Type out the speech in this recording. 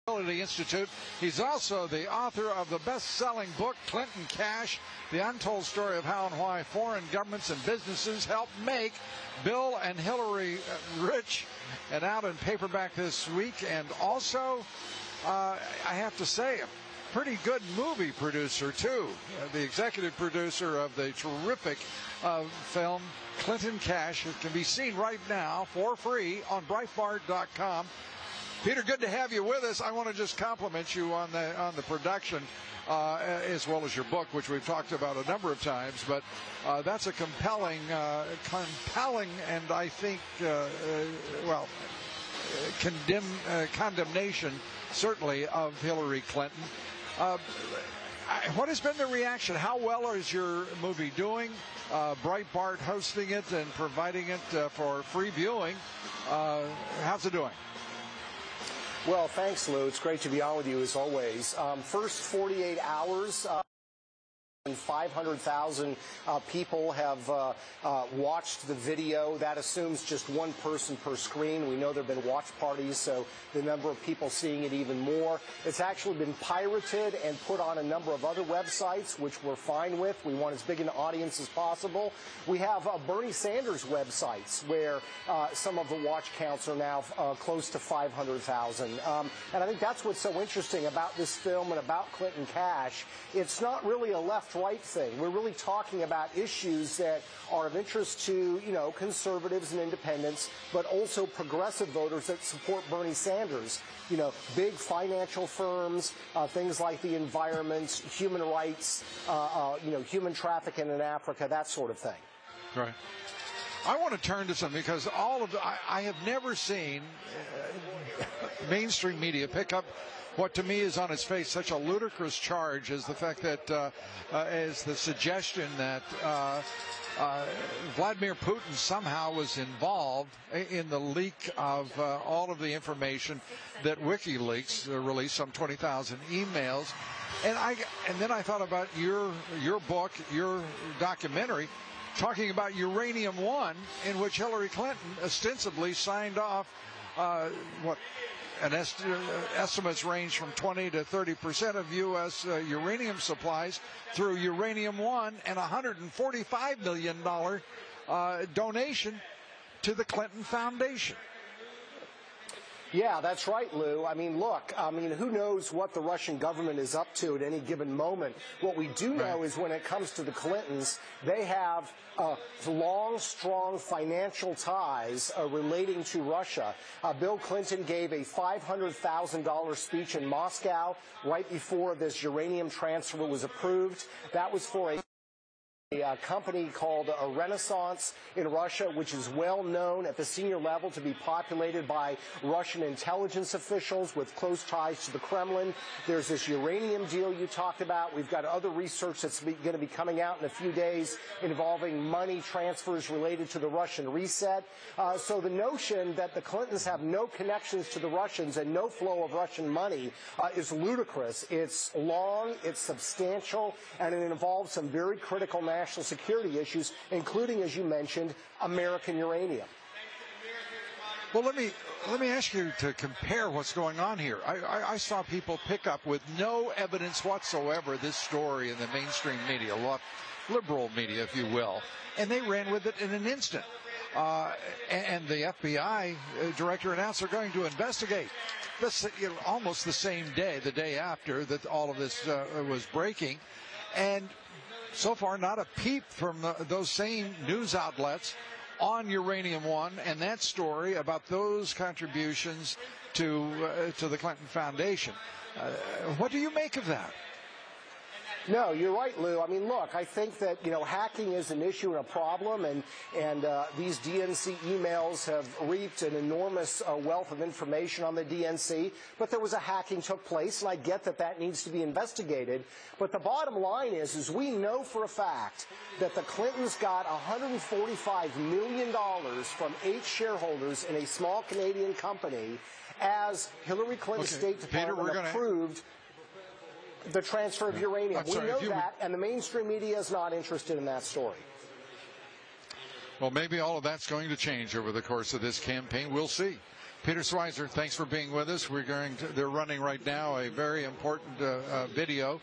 Institute. He's also the author of the best-selling book, Clinton Cash, The Untold Story of How and Why Foreign Governments and Businesses Helped Make Bill and Hillary Rich, and out in paperback this week. And also, I have to say, a pretty good movie producer, too. The executive producer of the terrific film, Clinton Cash. It can be seen right now for free on Breitbart.com. Peter, good to have you with us. I want to just compliment you on the production as well as your book, which we've talked about a number of times. But that's a compelling and I think, condemnation, certainly, of Hillary Clinton. What has been the reaction? How well is your movie doing? Breitbart hosting it and providing it for free viewing. How's it doing? Well, thanks, Lou. It's great to be on with you, as always. First 48 hours, 500,000 people have watched the video. That assumes just one person per screen. We know there have been watch parties, so the number of people seeing it even more. It's actually been pirated and put on a number of other websites, which we're fine with. We want as big an audience as possible. We have Bernie Sanders websites where some of the watch counts are now close to 500,000. And I think that's what's so interesting about this film and about Clinton Cash. It's not really a left-right thing. We're really talking about issues that are of interest to, conservatives and independents, but also progressive voters that support Bernie Sanders. Big financial firms, things like the environment, human rights, human trafficking in Africa, that sort of thing. Right. I want to turn to something because I have never seen mainstream media pick up what to me is on its face such a ludicrous charge as the fact that, as the suggestion that Vladimir Putin somehow was involved in the leak of all of the information that WikiLeaks released, some 20,000 emails. And then I thought about your book, your documentary, talking about Uranium One, in which Hillary Clinton ostensibly signed off estimates range from 20 to 30% of U.S. uranium supplies through Uranium One, and a $145 million donation to the Clinton Foundation. Yeah, that's right, Lou. Look, who knows what the Russian government is up to at any given moment. What we do know is when it comes to the Clintons, they have long, strong financial ties relating to Russia. Bill Clinton gave a $500,000 speech in Moscow right before this uranium transfer was approved. That was for a company called Renaissance in Russia, which is well known at the senior level to be populated by Russian intelligence officials with close ties to the Kremlin. There's this uranium deal you talked about. We've got other research that's going to be coming out in a few days involving money transfers related to the Russian reset. So the notion that the Clintons have no connections to the Russians and no flow of Russian money is ludicrous. It's long, it's substantial, and it involves some very critical national security issues, including, as you mentioned, American uranium. Well, let me ask you to compare what's going on here. I saw people pick up with no evidence whatsoever this story in the mainstream media, liberal media, if you will, and they ran with it in an instant. And the FBI director announced they're going to investigate. This, almost the same day, the day after that all of this was breaking, and so far, not a peep from those same news outlets on Uranium One and that story about those contributions to the Clinton Foundation. What do you make of that? No, you're right, Lou. Look, I think that, hacking is an issue and a problem, and these DNC emails have reaped an enormous wealth of information on the DNC, but there was a hacking took place, and I get that that needs to be investigated. But the bottom line is we know for a fact that the Clintons got $145 million from 8 shareholders in a small Canadian company as Hillary Clinton's State Department approved the transfer of uranium. We know that, and the mainstream media is not interested in that story. Well, maybe all of that's going to change over the course of this campaign. We'll see. Peter Schweizer, thanks for being with us. They're running right now a very important video